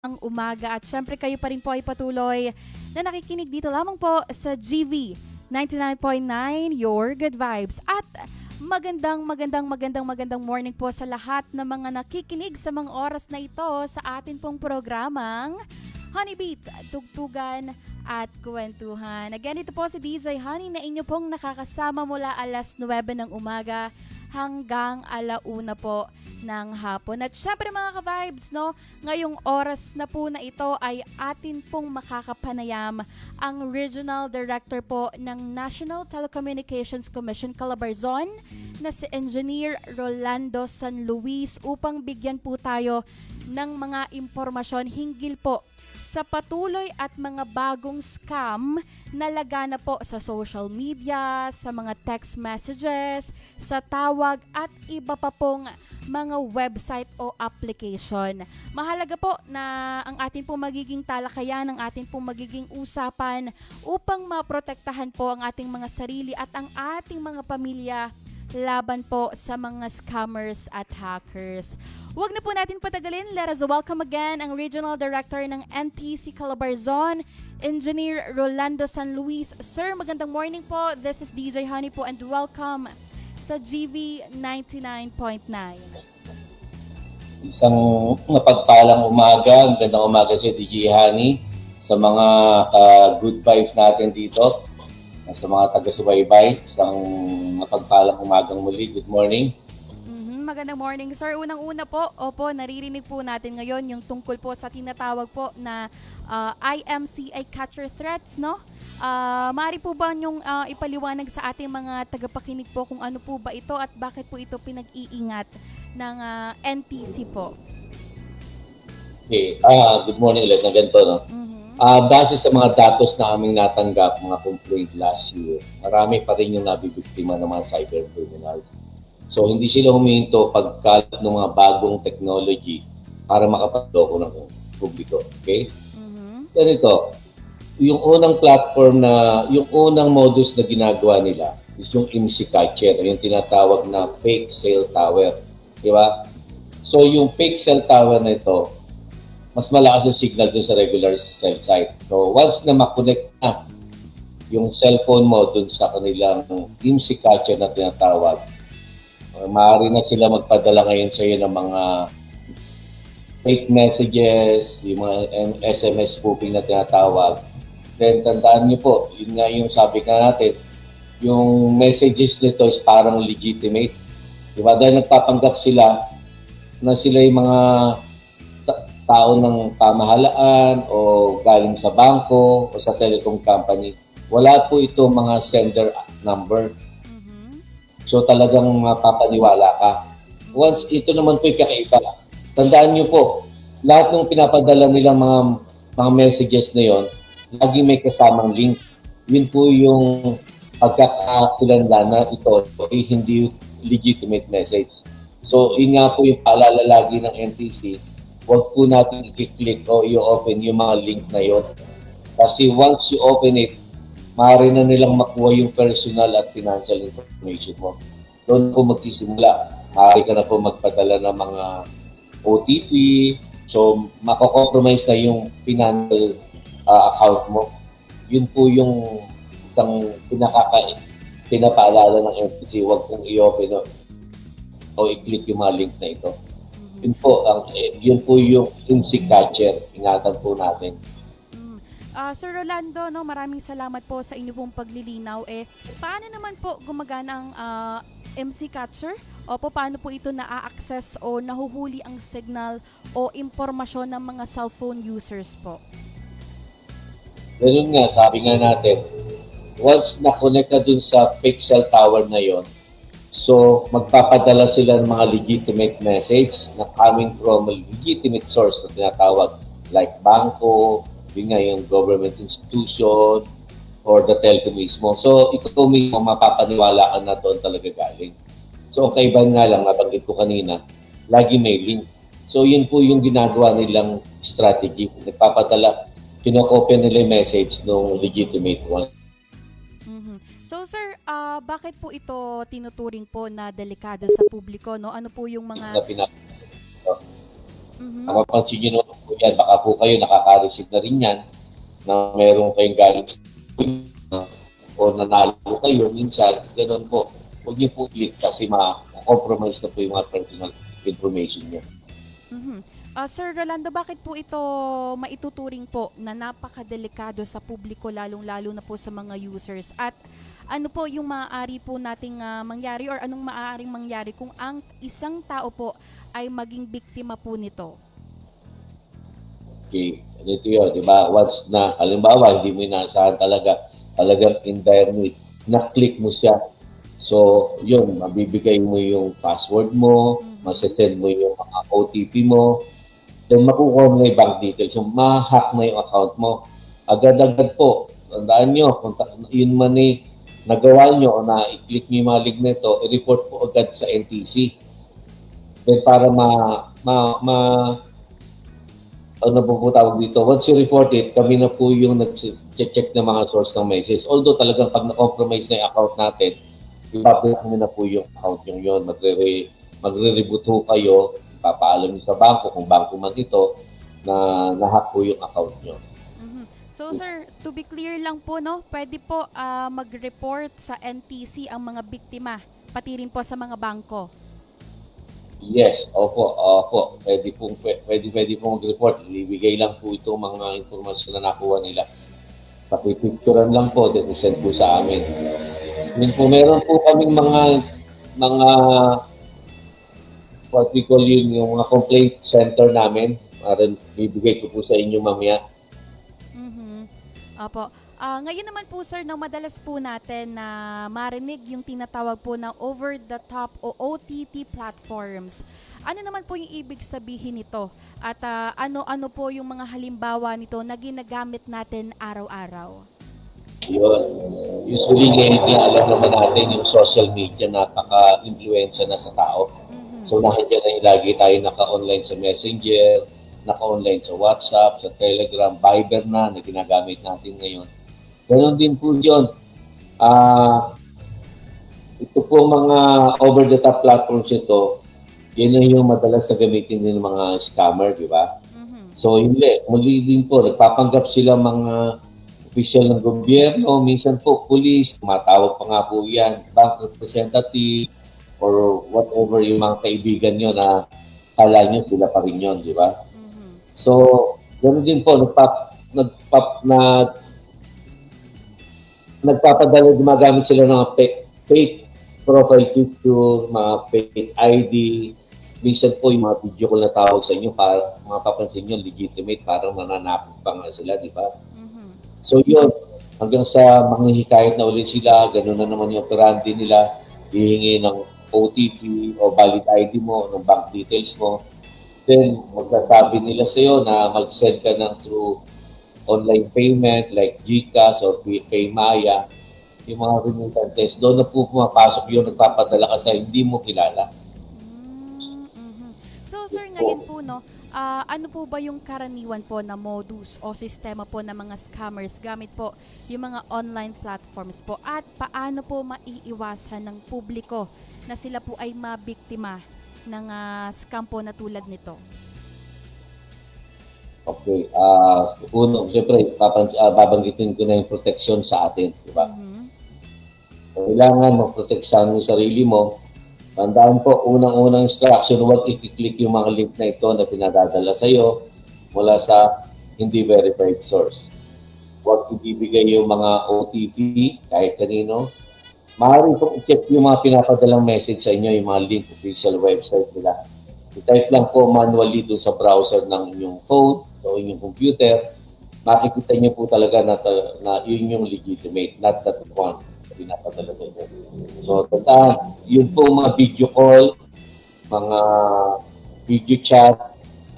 ang umaga at syempre kayo pa rin po ay patuloy na nakikinig dito lamang po sa GV 99.9 Your Good Vibes at magandang morning po sa lahat ng mga nakikinig sa mga oras na ito sa atin pong programang Honey Beats, Tugtugan at Kwentuhan. Again, ito po si DJ Honey na inyo pong nakakasama mula alas 9 ng umaga hanggang alauna po ng hapon. At syempre mga ka-vibes, no, ngayong oras na po na ito ay atin pong makakapanayam ang Regional Director po ng National Telecommunications Commission Calabarzon na si Engineer Rolando San Luis upang bigyan po tayo ng mga impormasyon hinggil po sa patuloy at mga bagong scam na lagana po sa social media, sa mga text messages, sa tawag at iba pa pong mga website o application. Mahalaga po na ang atin pong magiging talakayan, ang atin pong magiging usapan upang maprotektahan po ang ating mga sarili at ang ating mga pamilya laban po sa mga scammers at hackers. Huwag na po natin patagalin. Let us welcome again ang Regional Director ng NTC Calabarzon, Engineer Rolando San Luis. Sir, magandang morning po. This is DJ Honey po and welcome sa GV 99.9. Isang mapagpalang umaga, magandang umaga sa DJ Honey, sa mga good vibes natin dito, sa mga taga-subaybay, isang mapagpalang umagang muli. Good morning. Magandang morning, sir. Unang-una po, opo, naririnig po natin ngayon yung tungkol po sa tinatawag po na IMCI catcher threats, no? Maaari po ba niyong ipaliwanag sa ating mga tagapakinig po kung ano po ba ito at bakit po ito pinag-iingat ng NTC po? Okay. Good morning ulit na ganito, no? Base sa mga datos na aming natanggap, mga complaint last year, marami pa rin yung nabibiktima ng mga cyber criminal. So, hindi sila huminto pagkalat ng mga bagong technology para makapagloko ng publiko. Okay? Ganito, yung unang platform yung unang modus na ginagawa nila is yung IMSI catcher, yung tinatawag na fake cell tower. Di ba? So, yung fake cell tower na ito, mas malakas yung signal dun sa regular cell site. So, once na makonect na yung cellphone mo dun sa kanilang IMSI catcher na tinatawag, maaari na sila magpadala ngayon sa iyo ng mga fake messages, yung mga SMS spoofing na tinatawag. Then, tandaan niyo po, yun nga yung sabi ka natin, yung messages nito is parang legitimate. Diba? Dahil nagpapanggap sila na sila yung mga tao ng pamahalaan o galing sa bangko o sa telecom company. Wala po ito mga sender number. So talagang mapapaniwala ka. Once ito naman po yung kakaiba, tandaan niyo po, lahat ng pinapadala nilang mga messages na yon, lagi may kasamang link. Yun po yung pagkakakilanlan na ito ay hindi legitimate message. So yun nga po yung paalala lagi ng NTC, huwag po natin i-click o i-open yung mga link na yon. Kasi once you open it, maaari na nilang makuha yung personal at financial information mo. Doon po magsisimula. Maaari ka na po magpadala ng mga OTP. So, makakompromise na yung financial account mo. Yun po yung isang pinapaalala ng NTC. Huwag pong i-open o i-click yung mga link na ito. Yun po yung IMSI catcher. Ingatan po natin. Sir Rolando, no, maraming salamat po sa inyo pong paglilinaw. Paano naman po gumagana ang MC Catcher? Opo, paano po ito na-access o nahuhuli ang signal o impormasyon ng mga cellphone users po? Ganun nga, sabi nga natin, once na-connect ka dun sa fake cell tower na yon, so magpapadala sila ng mga legitimate message na coming from a legitimate source na tinatawag like bangko, yun nga yung government institution or the telco mismo. So, ito mismo mapapaniwala ka na doon talaga galing. So, ang kaibahan nga lang, nabanggit ko kanina, lagi may link. So, yun po yung ginagawa nilang strategy. Nagpapadala, kinokopya nila yung message ng legitimate one. So sir, bakit po ito tinuturing po na delikado sa publiko, no? Ano po yung mga Mapapansin nyo naman po yan, baka po kayo nakaka-receive na rin yan na meron kayong galing o nanalo kayo minsan, gano'n po. Huwag niyo po click kasi ma-compromise na po yung mga personal information niyo. Sir Rolando, bakit po ito maituturing po na napakadelikado sa publiko, lalong-lalo na po sa mga users? At ano po yung maaari po nating mangyari or anong maaaring mangyari kung ang isang tao po ay maging biktima po nito? Okay, ganito yun, di ba? Once na, halimbawa, hindi mo inaasahan talagang indirect, na-click mo siya. So, yun, mabibigay mo yung password mo, masasend mo yung mga OTP mo, then makukuha mo na yung bank details. So, ma-hack na yung account mo. Agad-agad po, tandaan nyo, kung yun man nagawa nyo o na-click nyo yung mga link na ito, i-report po agad sa NTC. Then para ano po tawag dito, once you report it, kami na po yung nag-check ng mga source ng message. Although talagang pag na-compromise na yung account natin, i-public nyo na po yung account nyo yun. Magre-reboot po kayo, papaalam nyo sa bangko, kung bangko man ito, na nahack po yung account nyo. So sir, to be clear lang po, no, pwede po mag-report sa NTC ang mga biktima, pati rin po sa mga bangko. Yes, opo. Pwede po mag-report. Ibigay lang po ito mga informasyon na nakuha nila. Papipicturean lang po, then isend po sa amin. Meron po kaming mga what we call yung mga complaint center namin. Bibigay ko po sa inyo mamaya. Opo. Ngayon naman po sir, no, madalas po natin na marinig yung tinatawag po na over-the-top o OTT platforms. Ano naman po yung ibig sabihin nito? At ano-ano po yung mga halimbawa nito na ginagamit natin araw-araw? Yun. Usually ngayon alam naman natin yung social media napaka-influensya na sa tao. So nandiyan na yung lagi tayo naka-online sa Messenger, naka-online sa WhatsApp, sa Telegram, Viber na ginagamit natin ngayon. Ganon din po yun. Ito po mga over-the-top platforms ito, yun yung madalas na gamitin ng mga scammer, di ba? So muli din po, nagpapanggap sila mga official ng gobyerno, minsan po police, tumatawag pa nga po yan, bank representative, or whatever yung mga kaibigan nyo na kala nyo sila pa rin yun, di ba? So, ganoon din po, nagpapadala, gumagamit sila ng fake profile picture, mga fake ID. Minsan po yung mga video call na tawag sa inyo para mapapansin nyo legitimate, parang mananapit pa nga sila, di ba? So yun, hanggang sa manghihikayat na ulit sila, gano'n na naman yung operandi nila, hihingi ng OTP o valid ID mo, ng bank details mo. Then, magsasabi nila sa iyo na mag-send ka ng through online payment like GCash or Paymaya, yung mga remittances. Doon na po pumapasok yun, nagpapadala ka sa hindi mo kilala. So sir, ngayon po, no, ano po ba yung karaniwan po na modus o sistema po ng mga scammers gamit po yung mga online platforms po, at paano po maiiwasan ng publiko na sila po ay mabiktima ng scam po na tulad nito? Okay. Uno, siyempre, babanggitin ko na yung protection sa atin, di ba? Kailangan mag-proteksyon mo sarili mo. Tandaan po, unang-unang instruction, huwag i-click yung mga link na ito na pinadadala sa iyo mula sa hindi verified source. Huwag ibibigay yung mga OTP kahit kanino. Maaari po i-check yung mga pinapadalang message sa inyo, yung mga link official website nila. I-type lang po manually doon sa browser ng inyong phone o inyong computer. Makikita niyo po talaga na yun yung legitimate, not that one pinapadala sa inyo. So, tandaan, yun po mga video call, mga video chat,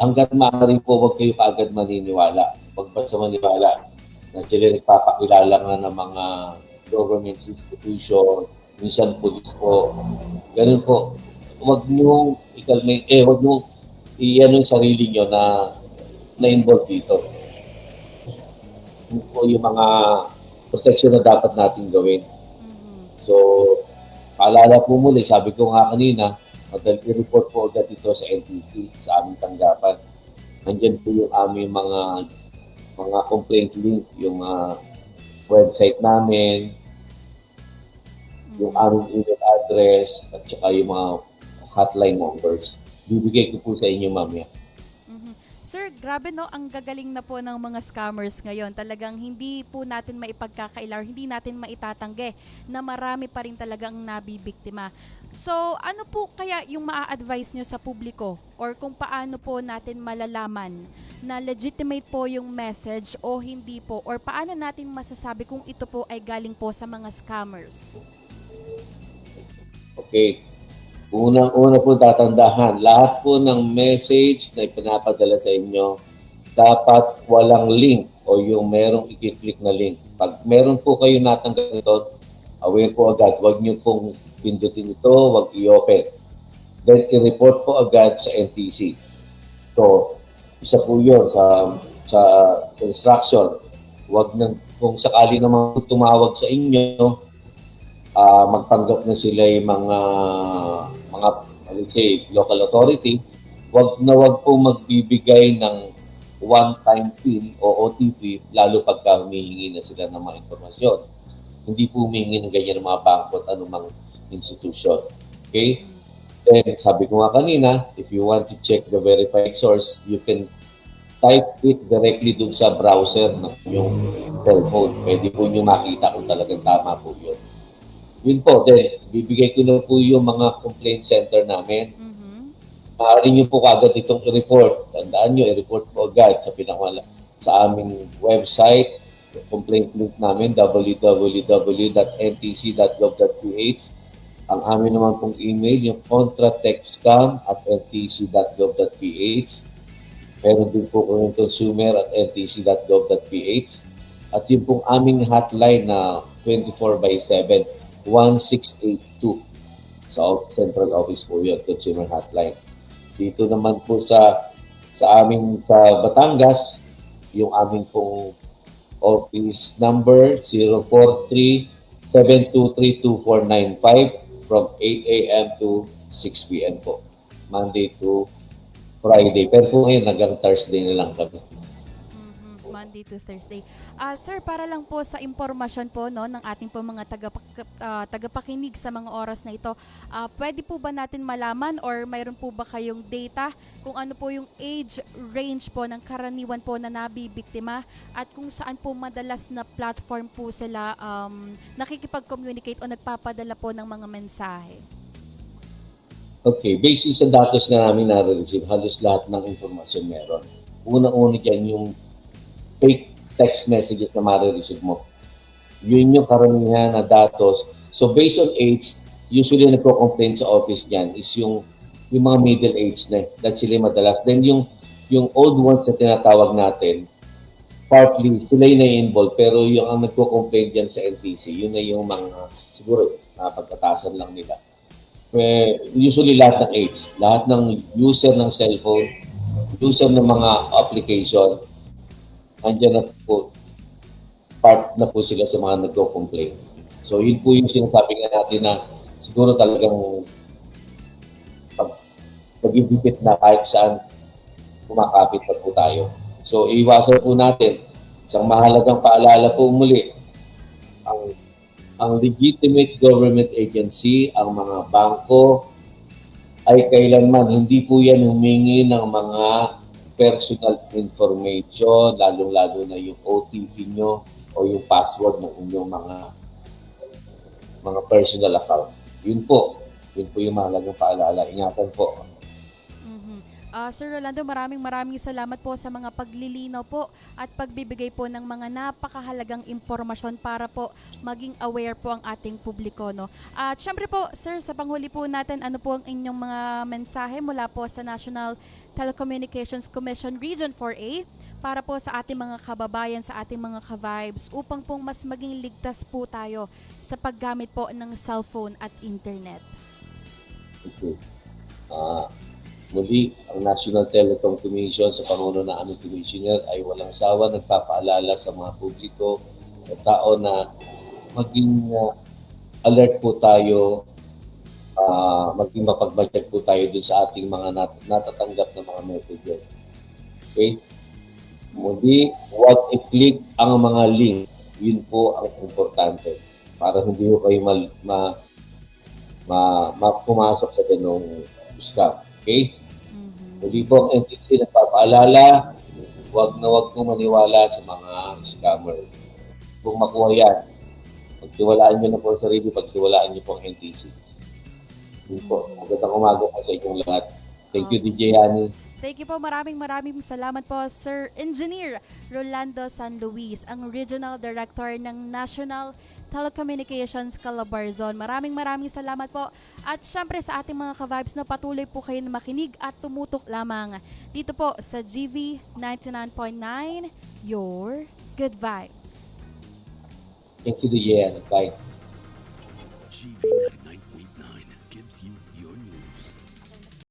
hanggang maaari po huwag kayo kaagad maniniwala. Huwag pa sa maniwala na sila nagpapakilala nga ng mga government institution, minsan police po. Ganun po. Huwag nyo huwag nyo i-ano yung sarili nyo na involved dito. Yun po yung mga protection na dapat natin gawin. So, paalala po muli, sabi ko nga kanina, i-report po agad ito sa NTC, sa aming tanggapan. Andyan po yung aming mga complaint link, yung website namin, yung aming email address, at saka yung mga hotline numbers. Bibigay ko po sa inyo mamaya. Sir, grabe no, ang gagaling na po ng mga scammers ngayon. Talagang hindi po natin maipagkakailar, hindi natin maitatanggi na marami pa rin talagang nabibiktima. So, ano po kaya yung maa-advise nyo sa publiko or kung paano po natin malalaman na legitimate po yung message o hindi po, or paano natin masasabi kung ito po ay galing po sa mga scammers? Okay. Unang-una po tatandahan, lahat po ng message na ipinapadala sa inyo, dapat walang link o yung merong i-click na link. Pag meron po kayo natanggap ito, aware po agad, huwag nyo pong pindutin ito, huwag i-open. Then i-report po agad sa NTC. So, isa po yun sa instruction. Huwag nang, kung sakali naman tumawag sa inyo, magpanggap na sila yung mga let's say, local authority, wag po magbibigay ng one-time PIN o OTP, lalo pagka humihingi na sila ng mga informasyon. Hindi po humihingi ng ganyan ng mga bangko at anumang institution. Okay? Then, sabi ko nga kanina, if you want to check the verified source, you can type it directly dun sa browser ng yung cellphone. Pwede po nyo makita kung talagang tama po yun. Yun po, then, bibigay ko na po yung mga complaint center namin. Maaari nyo po kagad itong i-report. Tandaan nyo, i-report po agad sa aming website, complaint link namin, www.ntc.gov.ph. Ang amin naman pong email, yung contratexcam@ntc.gov.ph. Meron din po kung consumer@ntc.gov.ph. At yung pong aming hotline na 24/7, 1682 sa central office po yun, consumer hotline. Dito naman po sa aming sa Batangas, yung aming pong office number 043-723-2495 from 8 a.m. to 6 p.m. po. Monday to Friday. Pero po ngayon, hanggang Thursday na lang kami. Monday to Thursday. Sir, para lang po sa impormasyon po no, ng ating po mga tagapakinig sa mga oras na ito, pwede po ba natin malaman or mayroon po ba kayong data kung ano po yung age range po ng karaniwan po na nabibiktima at kung saan po madalas na platform po sila nakikipag-communicate o nagpapadala po ng mga mensahe? Okay, based sa datos na namin na-receive, halos lahat ng informasyon meron. Unang-una dyan yung fake text messages na ma-receive mo. Yun yung karamihan na datos. So based on age, usually nagko-complain sa office niyan is yung mga middle age na. That's sila madalas. Then yung old ones na tinatawag natin, partly sila yung na-involve pero yung ang nagko-complain diyan sa NTC, yun na yung mga siguro pagkatasan lang nila. Usually lahat ng age, lahat ng user ng cellphone, user ng mga application, andyan na po, part na po sila sa mga nagko-complain. So yun po yung sinasabi nga natin na siguro talagang pag-ibigit na kahit saan kumakapit na po tayo. So iwasan po natin, isang mahalagang paalala po muli, ang legitimate government agency, ang mga bangko, ay kailanman hindi po yan humingi ng mga personal information, lalong-lalo na yung OTP nyo o yung password ng inyong mga personal account. Yun po yung mahalagang paalala. Ingatan po. Sir Rolando, maraming salamat po sa mga paglilinaw po at pagbibigay po ng mga napakahalagang impormasyon para po maging aware po ang ating publiko. No? At syempre po, sir, sa panghuli po natin, ano po ang inyong mga mensahe mula po sa National Telecommunications Commission Region 4A para po sa ating mga kababayan, sa ating mga ka-vibes upang po mas maging ligtas po tayo sa paggamit po ng cellphone at internet? Okay. Muli, ang National Telecom Commission sa panguno ng aming commissioner ay walang sawa nagpapaalala sa mga publiko at tao na maging alert po tayo, maging mapagbadyag po tayo dun sa ating mga natatanggap na mga messages. Okay? Muli, huwag i-click ang mga link. Yun po ang importante para hindi ko kayo pumasok sa ganong scam. Okay? Muli po ang NTC nagpapaalala, huwag kong maniwala sa mga scammer. Kung makuha yan, pagtiwalaan nyo na po sa sarili, pagtiwalaan nyo po ang NTC. Yun po. Magandang umaga po sa inyong lahat. Thank you, DJ Hani. Thank you po. Maraming salamat po, Sir Engineer Rolando San Luis, ang Regional Director ng National Telecommunications Calabarzon. Maraming salamat po. At syempre sa ating mga ka-vibes na patuloy po kayo na makinig at tumutok lamang dito po sa GV 99.9, Your Good Vibes. Thank you, DJ Hani. Bye. GV 99.9